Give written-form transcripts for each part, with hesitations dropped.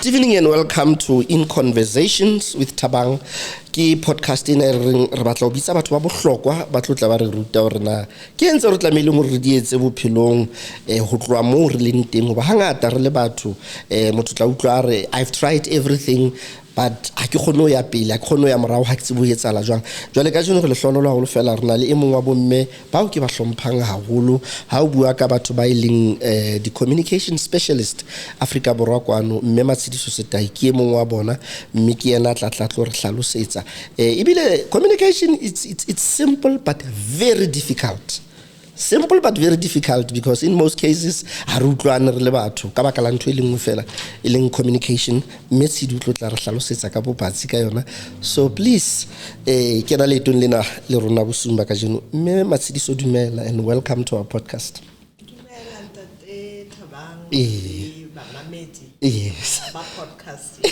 evening and welcome to In Conversations with Thabang. Ke podcast ina re batla ho bitsa batho ba bohlokwa ba tlotla ba re ruta hore na ke entse re tlameile hore re di etse bophelong ho tloa mo re leng teng ho ba hangata re le batho motho tla utlwa re I've tried everything but ha ke kgone ho ya pele ha ke kgone ho ya morao ha ke tsebo etsala jwang jwale ka jeno re le hlonola ho fela rena le emong wa bomme ba o ke ba hlomphang haholo ha o bua ka batho ba ileng di communication specialist Africa borwa kwano mme Matshidiso Setai ke emong wa bona mme ke yena tla tlo re hlalosetsa ibile communication it's simple but very difficult. Simple but very difficult because in most cases ha re utlwane re le batho ka baka la ntho e lengwe fela e leng communication mme Tshidi tlo tla re hlalosetsa ka bopatsi ka yona. So please ke na le tone lena le rona bosumba ka jeno mme Matshidiso dumela and welcome to our podcast. Dumela ntate Thabang ba mamedi Yes. ba podcast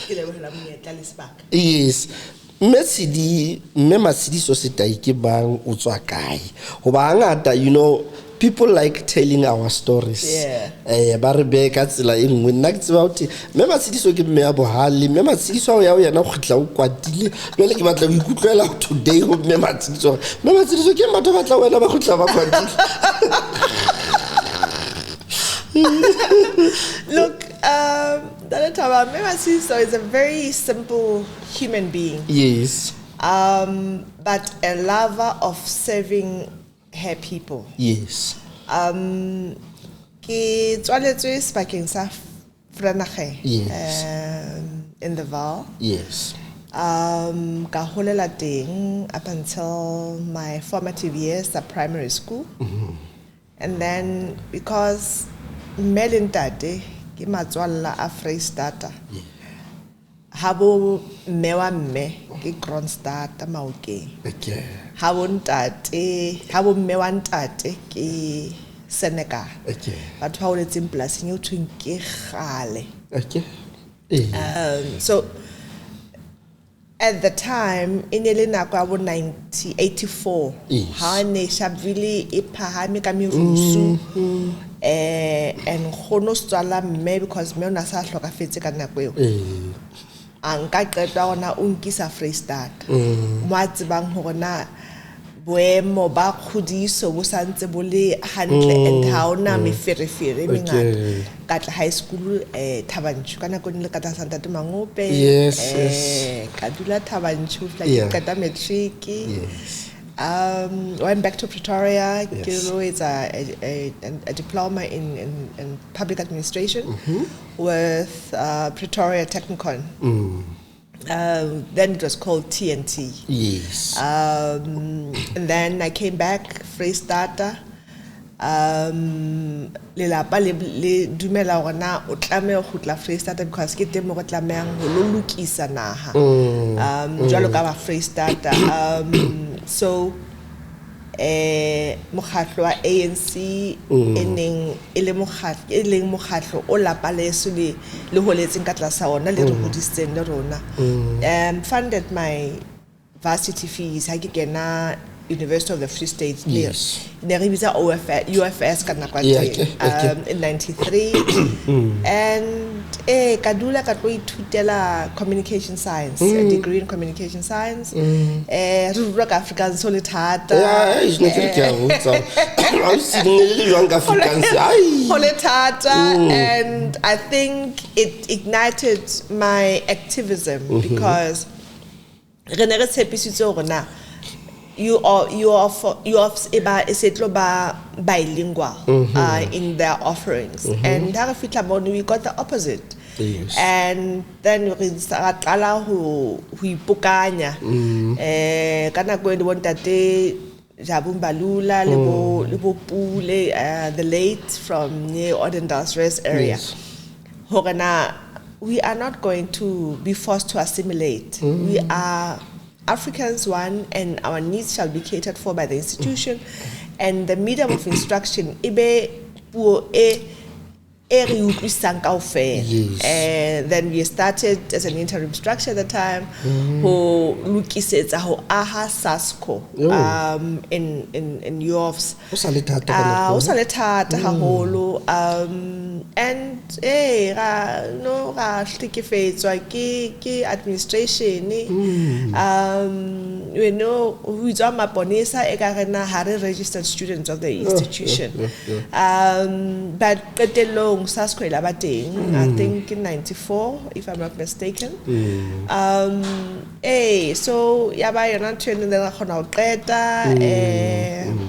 ke le hela monyetla le sebaka. Yes. Mme Matshidiso Setai ke bang o tswa kae ho ba ngata you know people like telling our stories ba re be ka tsela e nngwe nna ke tseba uthi mme Matshidiso ke mme ya bohale mme Matshidiso ya o yena go tla o kwatile jwale ke batla go ikutlwela today ho mme Matshidiso ke batho ba tla wena ba go tla ba kwatile. Look, Matshidiso is a very simple human being. Yes. But a lover of serving her people. Yes. Ke tswaletswe sebakeng sa Franache. Yes. In the Val. Yes. Ka holela teng up until my formative years at primary school. Mm-hmm. And then because Melintate ke matswalla a Freistata. Habo mewa me ke Kronstadt Maokeng. Okay. Habo mewa ntate ke Senegal. Okay. Batho ha o letseng polasing o thweng ke Gale. Okay. So at the time in nako ya 1984 ha ne Sharpeville e phahame ka merusu and khono tswala mme because me ona sa hlokafetse ka nako eo anka qeta ona o nkisa Freistata mo a tsebang hore na boemo ba khodiso bo santse bo le hantle and ha ona meferefere mengata ka tla high school Thabanchu kana ko le ka tla Santa Mangope ka dula Thabanchu like ka ta matric. Went back to Pretoria. It's a diploma in public administration with Pretoria Technikon. Then it was called TNT. Yes. And then I came back, Freistata. Lelapa le dumela hore na o tlameha go tla Freistata because ke teng mo go tlamehang ho lo lokisa naha. Jwalo ka ba Freistata. So mokgatlo wa ANC eneng ele mokgatlo o lapa leso le holetseng ka tlasa ona le re hodisitseng le rona funded my varsity fees ha ke kena University of the Free State. Yes. Ne re bitsa UFS ka nako in 93 and ka dula ka tlo ithutela communication science, a degree in communication science. Re rua ka Afrikaans so le thata. Is not ke a botsa. I was sitting le jwang ka Afrikaans. And I think it ignited my activism because re ne re tshepisitse hore na you are bilingual in their offerings. And we got the opposite. Yes. And then we started who ipukanya kana go ntate Jabumbalula lebo Pule the late from near Odendals area. Hogana, we are not going to be forced to assimilate. We are Africans one, and our needs shall be catered for by the institution, and the medium of instruction ibe puo eri utlwisang kaofela. Yes. Then we started as an interim structure at the time ho lokisetsa ho aha SASCO in UOFs. O sa le thata ka nako. O sa le thata haholo, and ga hlekefetswa ke administration, you know, ho itswa maponesa e ka rena ha re registered students of the institution. But qetellong SASCO e la ba teng, I think in 94 if I'm not mistaken. So ya ba yona ntho eno le khona ho qeta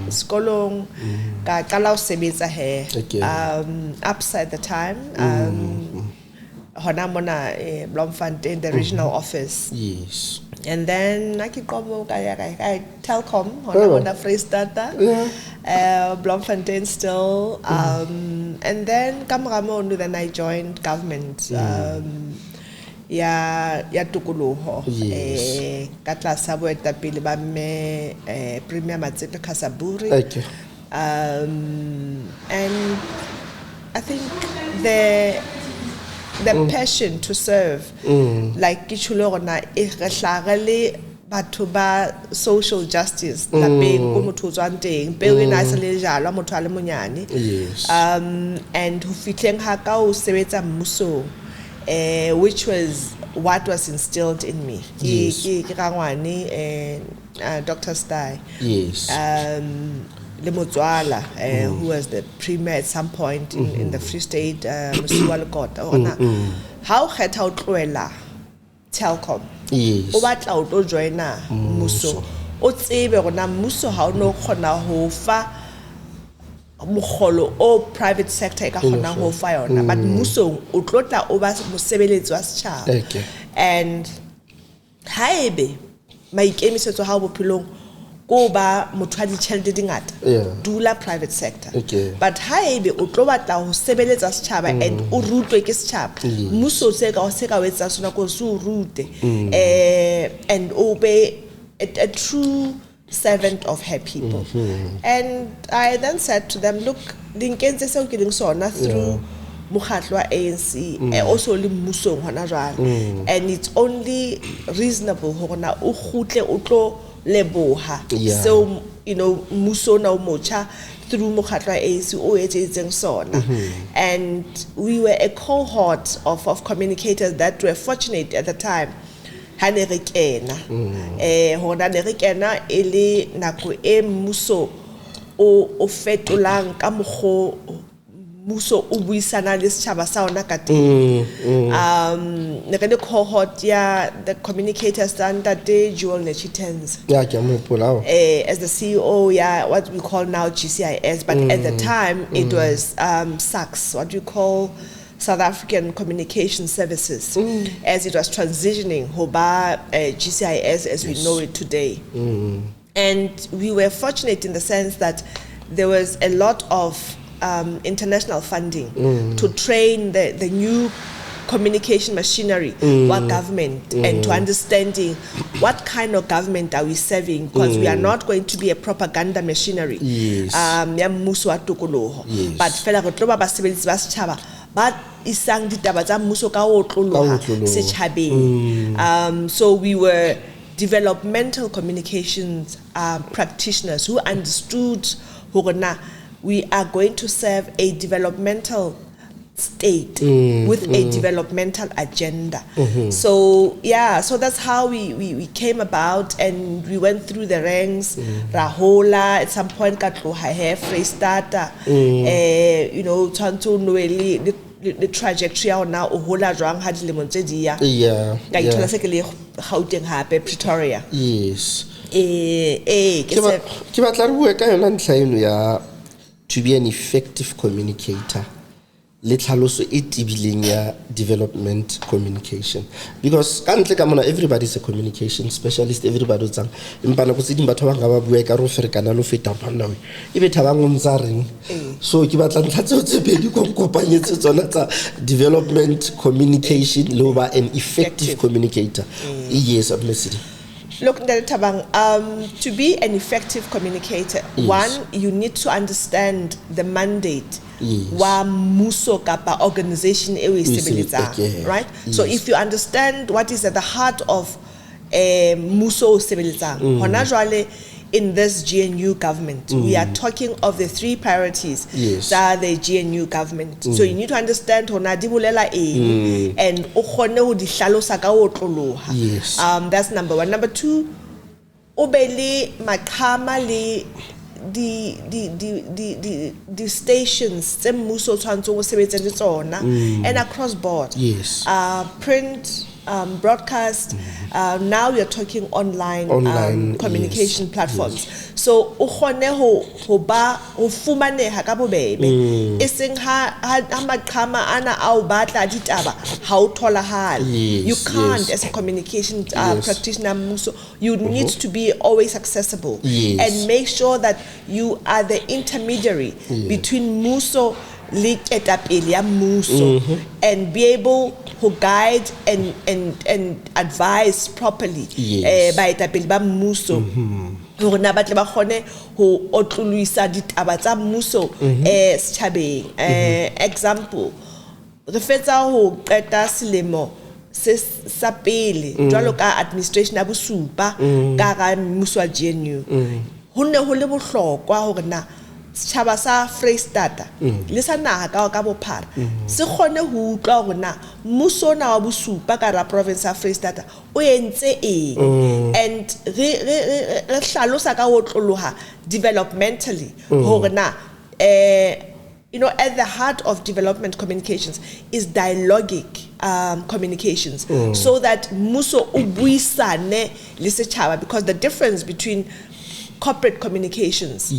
sekolong ka qala ho sebetsa he upside the time hona mona Bloemfontein, the regional office. Yes. And then I Telkom hona Freestata, Bloemfontein still, and then Kamramo, then I joined government. Ya Tukuluho, Katla Sabo Tapili Bame, Premier Matsika Kasaburi. And I think the passion to serve, like Kichulorona, Ireslagale, Batuba, social justice, la being Umutuzante, Bewina Saleja, Motale Munyani, and who fitting Hakao Sereta Muso, which was what was instilled in me. Dr. Stai. Yes. Lemozwala, who was the premier at some point in the Free State, how had how Telkom? Yes. O batla o tlo joina muso. O tsebe gona muso ha o no khona ho fa mogolo o private sector e ka khona ho fa yona, but muso o tlotla o ba mosebeletsi wa setjhaba. And haebe maikemisetso ha bophelong go ba motho a ditjhelete dingata dula private sector, but haebe o tlo batla ho sebeletsa setjhaba and o rutwe ke setjhaba, mmuso se ka wetsa sona ko se o rute and obey a true servant of her people. And I then said to them, look, dinkentse se o ke ding sona through mokgatlo wa ANC, also le mmuso hona jwale, and it's only reasonable hona o khutle o tlo leboha. So, you know, muso na umocha through mokgatlo wa ANC o etseng sona. And we were a cohort of communicators that were fortunate at the time. Hane re kena hona ne re kena ele nako e muso o fetolang ka mogho muso o buisana le setjhaba sa ona ka teng. The cohort the communicators that day Jewel Nechitens as the CEO, what we call now GCIS, but at the time it was SACS, what you call South African Communication Services, as it was transitioning Hoba GCIS as we know it today. And we were fortunate in the sense that there was a lot of international funding to train the new communication machinery what government and to understanding what kind of government are we serving, because we are not going to be a propaganda machinery but fela re tlo ba basebeletsi ba setjhaba but isang ditaba tsa mmuso ka o tloloha setjhabeng. So we were developmental communications practitioners who understood we are going to serve a developmental state with a developmental agenda. So that's how we came about, and we went through the ranks. Rahola at some point Katloha Freestata, you know, Tanto Noeli, the trajectory now Ohola Drang had Limontedia. Gauteng hape Pretoria. Yes. To be an effective communicator, let's also development communication, because everybody is a communication specialist. Everybody is so development communication an effective communicator. Yes, Look, Ntate Thabang, to be an effective communicator, one, you need to understand the mandate wa mmuso kapa organization e o e sebeletsang, right? So if you understand what is at the heart of mmuso o sebeletsang, hona jwale in this GNU government, we are talking of the 3 priorities that the GNU government. So you need to understand hona di bolela eng and o kgone ho di hlalosa ka ho tloloha. That's number 1. Number 2, o be le maqhama le the stations tse mmuso o tshwantseng ho sebetsa le tsona and across board. Print, broadcast, now we are talking online communication platforms. So o kgone ho ba ho fumaneha ka bobebe, e seng ha maqhama ana a o batla ditaba ha o tholahale. You can't as a communication practitioner mmuso, you need to be always accessible and make sure that you are the intermediary between mmuso le ketapele ya mmuso and be able to guide and advise properly by etapele ba mmuso hore na batle ba khone ho otluluisa ditaba tsa mmuso setjhabeng. Example, re fetsa ho qeta selemo se sa pele jwalo ka administration ya bosupa ka ga mmuso wa GNU, ho ne ho le bohlokwa hore na setjhaba sa Freistata le sa naha ka bophara se kgone ho utlwa hore na mmuso na wa bosupa ka ra province ya Freistata o entse eng, and re hlalosa ka ho tloloha developmentally hore na you know, at the heart of development communications is dialogic communications, so that mmuso o buisane le setjhaba, because the difference between corporate communications,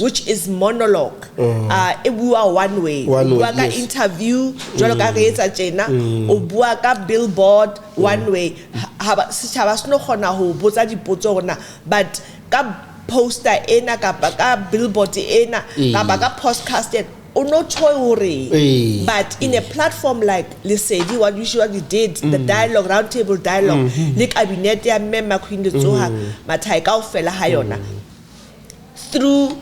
which is monologue, e bua one way, bua ka interview jwalo ka re etsa tjena, o bua ka billboard one way, ha setjhaba se no kgona ho botsa dipotso rona, but ka poster ena kapa ka billboard ena kapa ka podcast no choice. But in a platform like Lesedi, what we did, the dialogue, roundtable dialogue, like cabinet ya member Queen Zoha, Matai kaofela hayona, through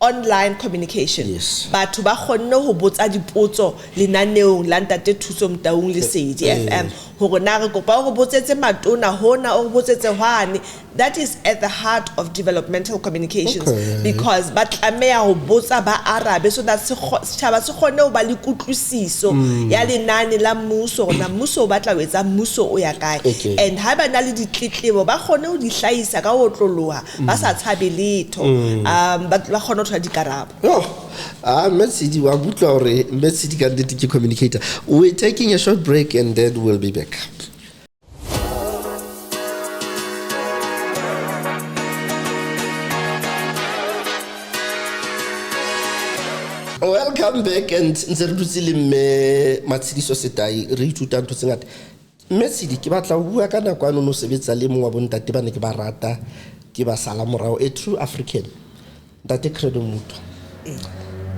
online communication. But to ba kgonne ho botsa dipotso lenaneong la Ntate Thuso Mtaung Lesedi FM hore na re kopa ho botsetse matona hona o botsetse hwane. That is at the heart of developmental communications, because ba tlameha ho botsa ba arabe so that setjhaba se kgone ho ba le kutlwisiso ya lenane la mmuso na mmuso o batla ho etsa mmuso o ya kae, and ha ba na le ditletlebo ba kgone ho di hlahisa ka ho tloloha ba sa tshabe letho, ba kgone ho thola dikarabo. Metsidi wa butlwa hore Metsidi ka nnete ke communicator. We're taking a short break and then we'll be back. Welcome back, and ntse re dutse le mme Matshidiso Setai re ithuta ntho tse ngata. Metsidi ke batla ho bua ka nako ano no sebetsa le mongwa bontate ba ne ke ba rata ke ba sala morao, a true African, Ntate Credo Mutwa.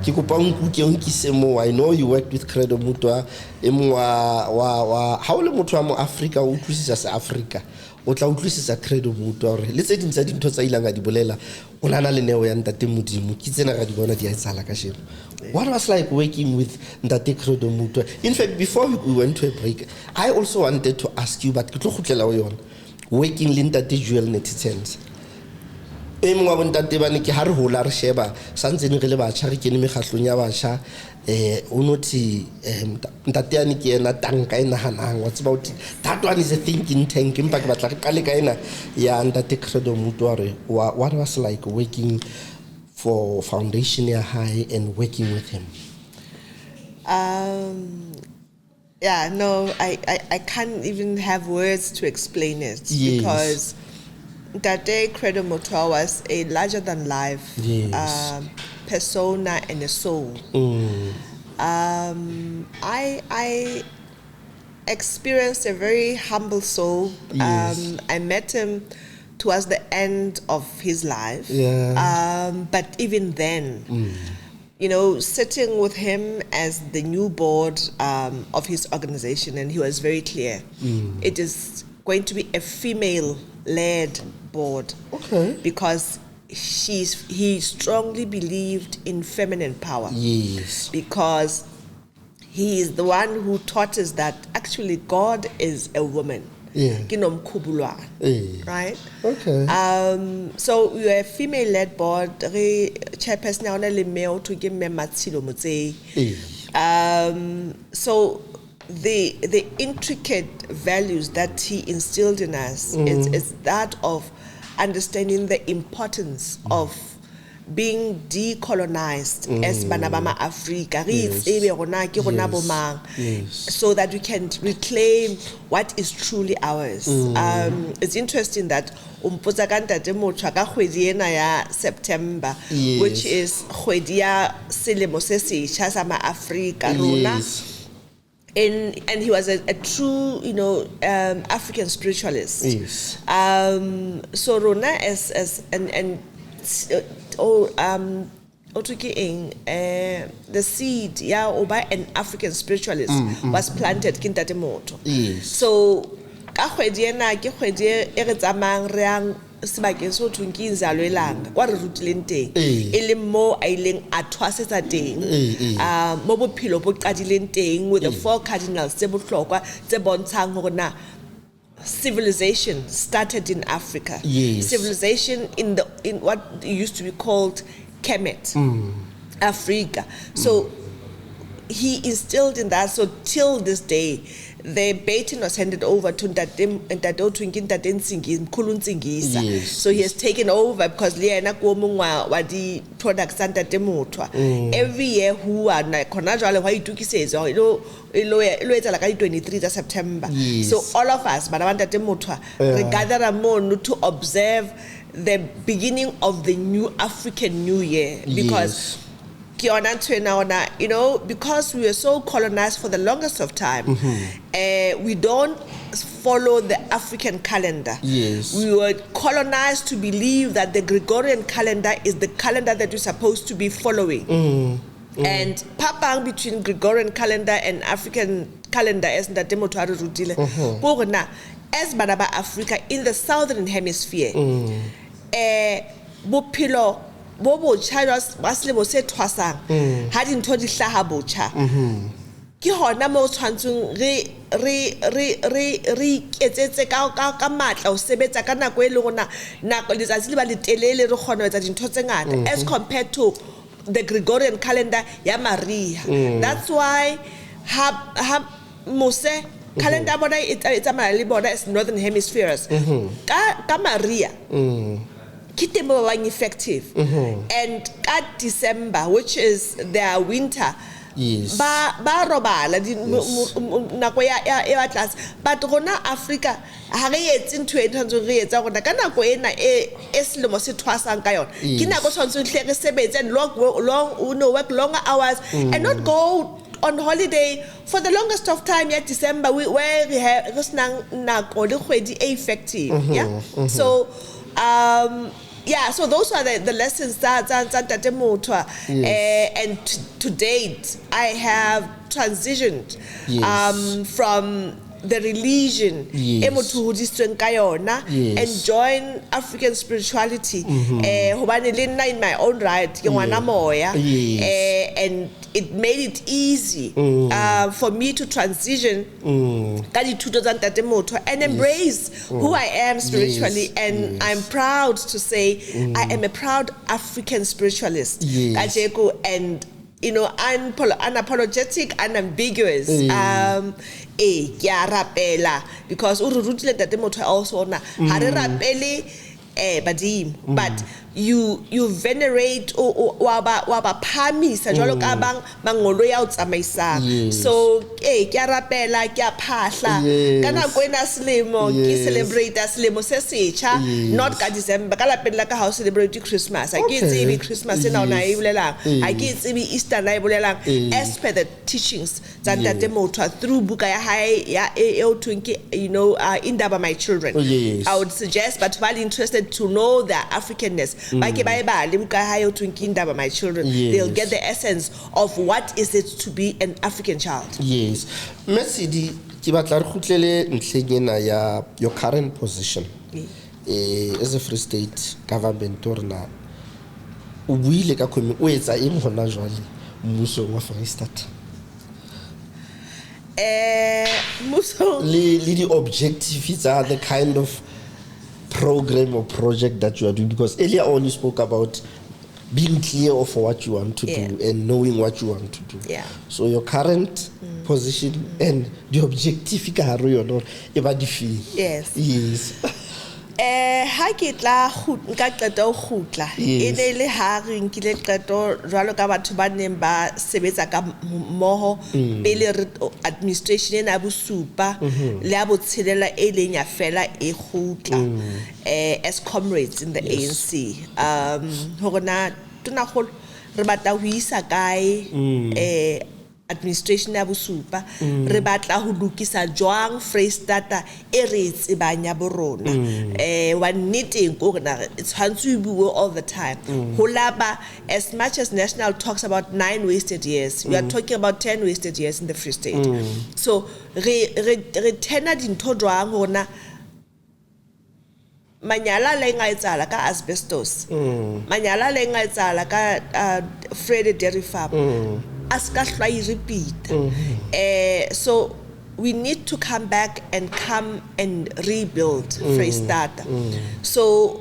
Ke kopa nkuke nkise mo. I know you worked with Credo Mutwa e mwa wa ha o le motho wa mo Africa o utlwisisa sa Africa o tla utlwisisa Credo Mutwa hore le tse ding tsa dintho tsa ilanga di bolela o nana le neo ya Ntate Modimo ke tsena ga di bona di a etsala ka sheno. What was like working with Ntate Credo Mutwa? In fact, before we went to a break, I also wanted to ask you, but ke tlo khutlela o yona, working le Ntate Joel Netitens. E mongwa bontate ba ne ke ha re hola re sheba santse ne re le batjha re kene mekgahlong ya batjha o nothi ntate ya ne ke ena tanka ena hanang wa tseba uthi that one is a thinking tank empa ke batla re kale ka ena ya Ntate Credo Mutwa re what was like working for Foundation ya High and working with him? Yeah, no, I can't even have words to explain it, because Ntate Credo Mutwa was a larger than life persona and a soul. I experienced a very humble soul. I met him towards the end of his life. But even then, you know, sitting with him as the new board of his organization, and he was very clear. It is going to be a female led board. Okay. Because he strongly believed in feminine power. Yes. Because he is the one who taught us that actually God is a woman. Yeah. Right? Okay. So we are a female-led board. Chairperson now only male to give me Matsilo Mutse. So the intricate values that he instilled in us is that of understanding the importance of being decolonized as Banabama Africa, so that we can reclaim what is truly ours. It's interesting that September, which is Africa, and he was a true, African spiritualist. Yes. So Rona the seed, by an African spiritualist was planted kintate moto. Yes. So sebakeng so thweng ke nzalo elanga kwa re rutileng teng e le mo a ileng a thwasetsa teng mo bophelo bo qadileng teng with the 4 cardinals tse bohlokwa tse bontshang hore na civilization started in Africa. Yes. Civilization in what used to be called Kemet, Africa. So he instilled in that. So till this day, the baton was handed over to Ntsingisa. Yes. So he has taken over because liena wa di products and every year who are na khona jwale wa itukisetsa ilo etsa la ka 23 September. Yes. So all of us we gather to observe the beginning of the new African New Year, because because we were so colonized for the longest of time, we don't follow the African calendar. Yes. We were colonized to believe that the Gregorian calendar is the calendar that we're supposed to be following. And papang between Gregorian calendar and African calendar as as Banaba Africa in the southern hemisphere, bopilo bobo chairos baslebo se twasang hadin todi hlaha botjha ke hona mo tshwantsung re etsetse ka matla o sebetsa ka nako e le gona nako letsatsi le ba le telele re kgona etsa dintho tse ngata as compared to the Gregorian calendar ya Maria. That's why mose calendar bona it's a mali bona as northern hemispheres ka Maria effective. And at December, which is their winter, yes, ba robala nako ya class, but rona Africa ha re etse ntho e tshwantseng re etsa rona ka nako ena e selemo se thwasang ka yona ke nako tshwantseng hle re sebetse and work longer hours and not go on holiday for the longest of time yet December where we have nako le kgwedi effective. So so those are the lessons that and to date I have transitioned from the religion and join African spirituality in my own right and it made it easy for me to transition and embrace who I am spiritually. And I'm proud to say I am a proud African spiritualist. And unapologetic, unambiguous. Because also but you venerate so celebrate not December celebrate Christmas Christmas Easter as per the teachings through Indaba My Children. I would suggest, but while interested to know their Africanness, My Children, they'll get the essence of what is it to be an African child. Yes. Merci di your current position. as a Free State government or na o buile ka o etsa eng hona jwale mmuso wa Freestata mmuso le di objectives are the kind of program or project that you are doing, because earlier on you spoke about being clear of what you want to do and knowing what you want to do. So your current position and the objective ka hare yona e ba dife? Yes. Ha ke tla nka qeta ho khutla e ne le ha re nkile qeto jwalo ka batho ba neng ba sebetsa ka mmoho pele re administration ena bosupa le a botshelela e leng ya fela e khutla as comrades in the ANC hore na tona go re batla ho isa kae administration ya bosupa re batla ho lokisa jwang Freistata e re tsebang ya borona wa nneteng go na it's hantse bua all the time ho laba as much as national talks about 9 wasted years we are talking about 10 wasted years in the Free State so re tena dintho jwang hona manyala le nga etsala ka asbestos manyala le nga etsala ka Fred Dairy Farm aska hlai repeat so we need to come back and rebuild Freistata so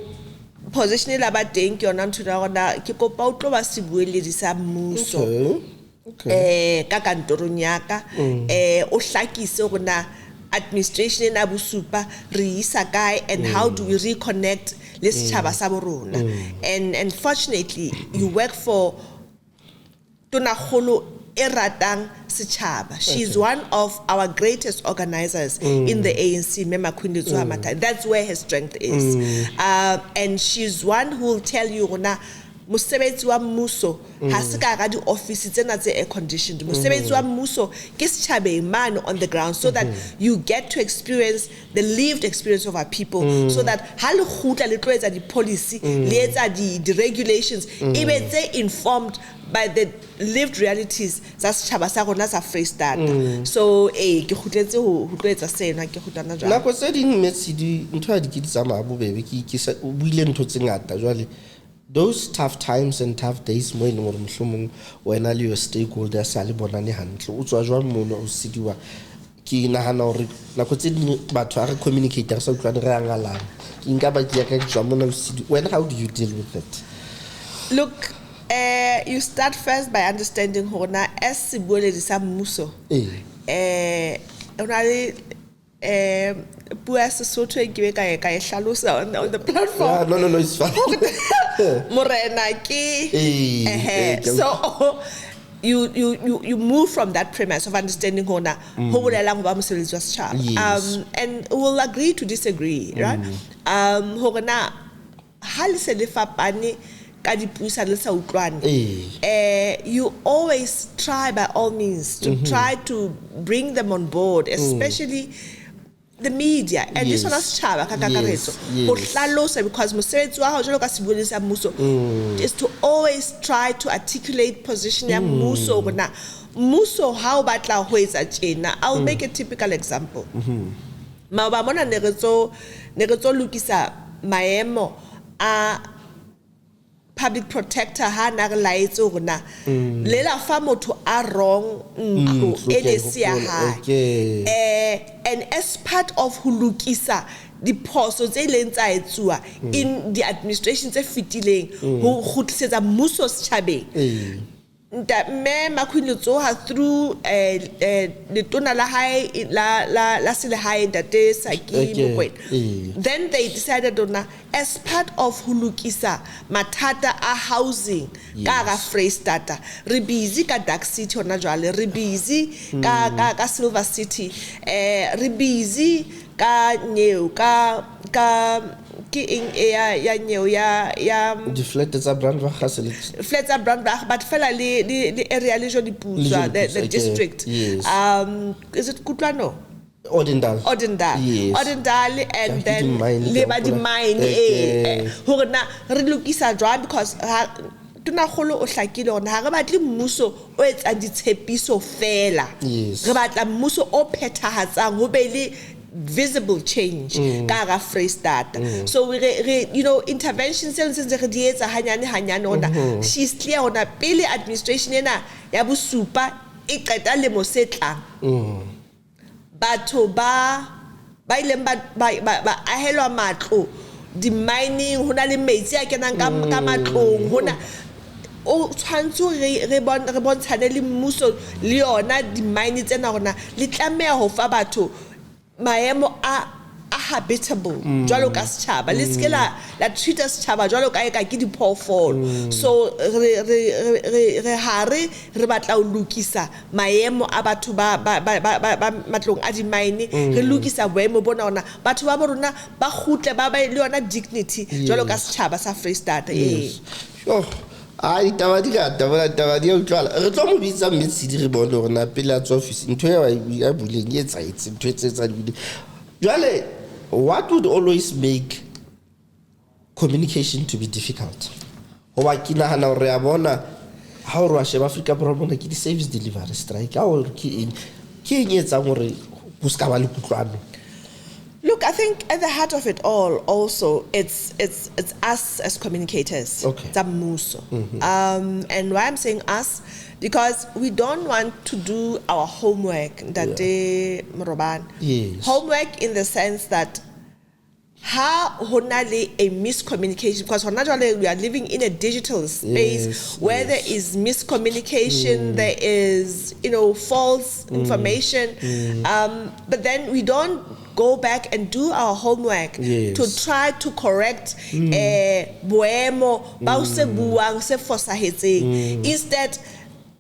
position la ba teng ke yona ntho ya rona ke kopa o tlo ba se bueledi sa mmuso ka kantorong yaka o hlakise rona administration na bosupa re isa kae and how do we reconnect le setjhaba sa borona and fortunately you work for Tonakgolo eratang setjhaba she's one of our greatest organizers in the ANC Mema Khunditswa Mata that's where her strength is and she's one who will tell you na mosebetsi wa mmuso ha se ka ga di office tsena tse air conditioned mosebetsi wa mmuso ke setjhabeng man on the ground so that you get to experience the lived experience of our people so that ha le khutla le tloetsa di policy le etsa di regulations e be tse informed by the lived realities tsa setjhaba sa rona sa Freistata so ke khutletse ho tloetsa sena ke khutlana jwang la ko tse ding metsidi ntho ya dikitsa ma bobebe ke o buile ntho tse ngata jwale those tough times and tough days mo ene gore mhlomong wena le your stakeholders a le bonane hantle o tswa jwang mono o sidiwa ke nahana hore nako tse ding batho a re communicator sa utlwane re angalang ke nka ba ke ya ka tswa mona o sidi when how do you deal with it? Look you start first by understanding hona as sibueledi sa mmuso ona le puas Sotho ke be ka e hlalosa on the platform no it's fine morena ke so you move from that premise of understanding hona ho bolelang ba mosebetsi wa setjhaba and we'll agree to disagree right hona ha le se le fapane ka dipuisa le sa utlwane you always try by all means to try to bring them on board especially the media and this one setjhaba ka kakaretso ho hlalosa because mosebetsi wa hao jalo ka sibueledi sa mmuso is to always try to articulate position ya mmuso bona mmuso ha o batla ho etsa tjena I'll make a typical example ma ba mona ne re tso lukisa maemo a public protector ha na re laetse rona le la fa motho a wrong ene sia ha and as part of hulukisa diphoso tse leng tsa etsuwa in the administration tse fitileng ho khutlisetsa mmuso setjhabeng nta me makhwilotsoha through letona la hae la sele hae date Saki Mokwena then they decided on as part of hulukisa mathata a housing ka ga Freistata re busy ka Dark City hona jwale re busy ka Silver City re busy ka Nyeo ka ke eng ya Nyeo ya di flat tsa Brandbach flats are Brandbach but fela le area le jo di putswa the district is it Kutlwano Odendal and then leba di mine hore na re lokisa jwa because Tonakgolo o hlakile hore ha re batle mmuso o etsa ditshepiso fela re batla mmuso o phethahatsang ho be le visible change ka ga Freestata. So you know, interventions since re di etsa hanyane ona, she's clear ona pele administration ena ya bosupa e qeta le mosetlang. Batho ba ileng ba ahelwa matlo di mining hona le metsi a kenang ka matlong hona o tshwantse re bontshane le mmuso le yona di mine tsena rona le tlameha ho fa batho maemo a habitable jwalo ka setjhaba le skela la treat us setjhaba jwalo ka ke diphoofolo. So re hare re batla ho lokisa maemo a batho ba matlong a di mine re lokisa boemo bona ona batho ba borona ba khutle ba le yona dignity jwalo ka setjhaba sa Freestata. Sure. Ai taba di utlwala re tlo mo bitsa Metsidi re bone hore na pele a tswa office ntho ya buleng e tsaetse ntho e tsetsa di jwale what would always make communication to be difficult hoba ke nahana hore ya bona ha o re wa sheba Afrika Borwa bona ke di service delivery strike ha o ke eng etsang hore go ska ba le kutlwano. Look, I think at the heart of it all, also, it's us as communicators. Okay. And why I'm saying us, because we don't want to do our homework that day, Moroban. Yes. Homework in the sense that how honali a miscommunication, because we are living in a digital space where there is miscommunication, there is false information, but then we don't go back and do our homework to try to correct boemo ba se buang se fosahetseng. Instead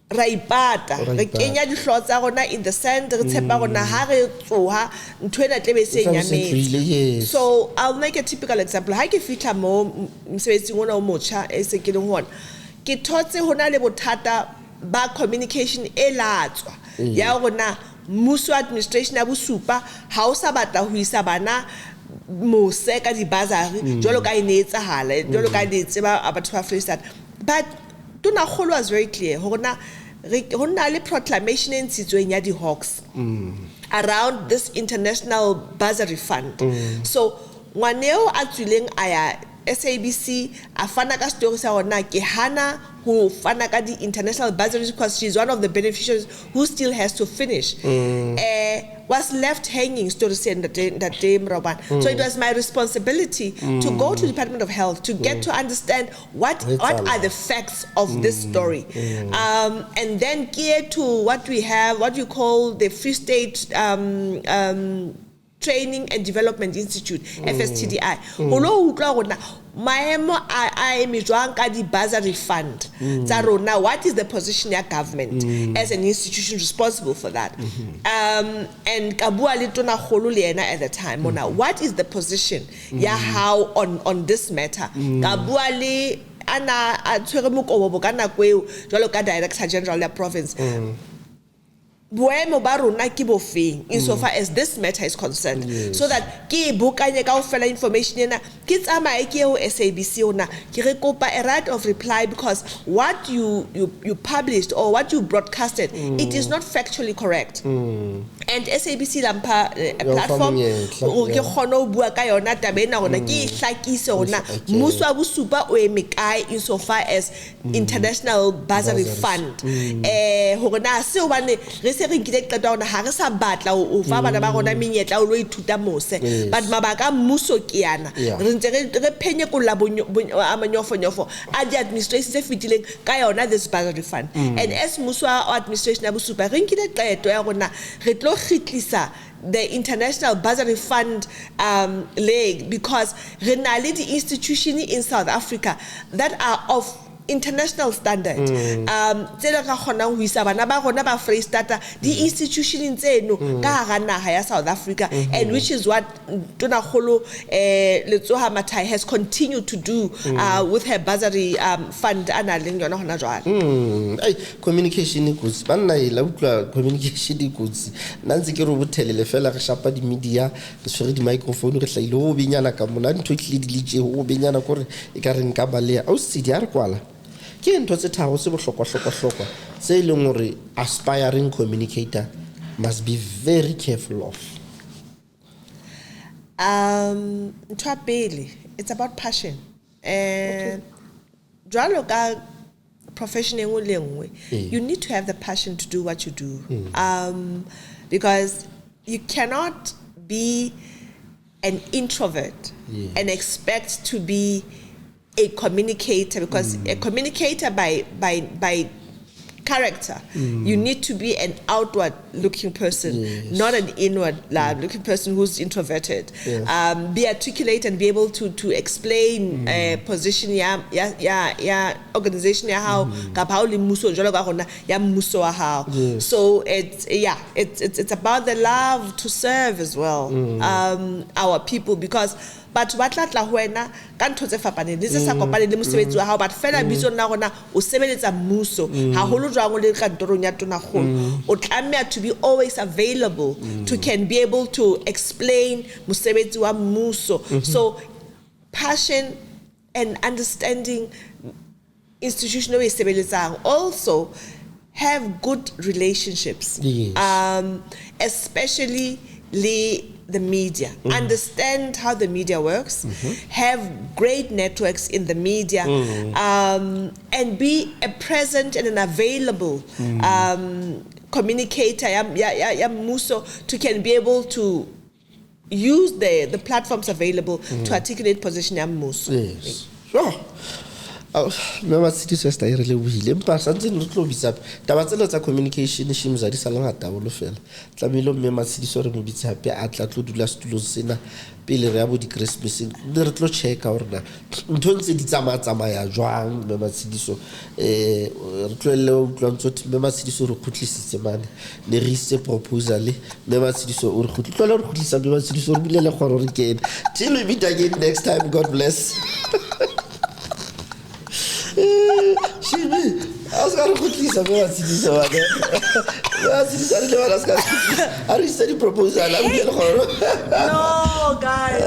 raipata re kenya dihlotsa tsa rona in the sand re tshepa rona ha re tsoha ntwe na tlebe se nyametse. So I'll make a typical example. Ha ke fitla mo msebetsing ona o motsha e se ke leng hona ke thotse hona le bothata ba communication e latswa ya rona mmuso administration ya bosupa ha o sa batla ho isa bana mose ka di bazari jwalo ka ine etsahala jwalo ka di tseba batho ba Freestata. But Tunakgolo was very clear hona le proclamation in ntshitsweng ya di Hawks around this international bursary fund. So ngwaneo a tswileng aya SABC a fana ka story sa hona ke hana ho fana ka di international bursaries because she's one of the beneficiaries who still has to finish. Was left hanging story saying that day Mroban. So it was my responsibility to go to the Department of Health to get to understand what are the facts of this story, and then gear to what we have, what you call the Free State Training and Development Institute, FSTDI. Maemo a emijwang ka di bursary fund tsa rona. What is the position of government as an institution responsible for that? And kabua le Tunakgolo le ena at the time ona what is the position ya how on this matter? Kabua le ana a tshwere mokobo ka nako eo jwalo ka Director General ya province. Boemo ba rona ke bofeng insofar as this matter is concerned, so that ke bokanye kaofela information ena ke tsamaye ke ho SABC ona ke re kopa a right of reply because what you published or what you broadcasted it is not factually correct. And SABC lampa platform ke khono bua ka yona tabena ona ke hlakise ona mmuso wa bosupa o emekae insofar as international bursary fund hore na se o bane se re nkile qeta ona ha re sa batla o fa bana ba rona menyetla o lo ithuta mose but mabaka mmuso ke yana re ntse re phenye ko la amanyofonyofo a di administration se fitileng ka yona this bursary fund. And as mmuso wa administration ya bosupa re nkile qeto ya rona re tlo khitlisa the international bursary fund leg because re na le di institution in South Africa that are of international standard. Tsela ka khona ho isa bana ba rona ba Freestata di institution tseno ka hara naha ya South Africa, and which is what Tunakgolo Letsoha Mathai has continued to do with her bursary fund ana leng yona hona jwale. Communication goods banna ila utlwa communication goods nantse ke re bothelele fela re shapa di media re tshwere di microphone re hlaile ho benyana ka mona ntho tlile di lije ho benyana kore e ka re nka balea au sidi a re kwala ke ntho tse tharo se bohlokwa se leng hore aspiring communicator must be very careful of. It's about passion. And profession you need to have the passion to do what you do. Because you cannot be an introvert and expect to be a communicator, because a communicator by character, you need to be an outward looking person, not an inward looking person who's introverted. Be articulate and be able to explain position organization how so it's about the love to serve as well, our people, because but what la wena ka ntho tse fapaneng le sa kopane le mosebetsi wa hao, but fela bitso nna gona o sebeletsa mmuso ha holo jwang le ka ntorong ya tona golo o tlameha to be always available to can be able to explain mosebetsi wa mmuso. So passion and understanding institutional way sebeletsang, also have good relationships, especially the media. Understand how the media works, have great networks in the media, and be a present and an available communicator to can be able to use the platforms available to articulate position Yes. Sure. Mema Tshediso sta re le buile empa santse re tlo bitsa taba tsela tsa communication shimza di sala ngata bolo fela tlamelo Mema Tshediso re mo bitsa hape a tla tlo dula studio sena pele re ya bo di Christmas re tlo checka hore na ntho ntse di tsamaya jwang Mema Tshediso re tlo le utlwantso Mema Tshediso re khutlisitse mane le re ise proposal Mema Tshediso o re khutlo le re khutlisa Mema Tshediso re bulele gore re kene till we meet again next time. God bless. Shibi, I was going to quickly say, Mema Tshediso. Are you studying proposal? No, guys,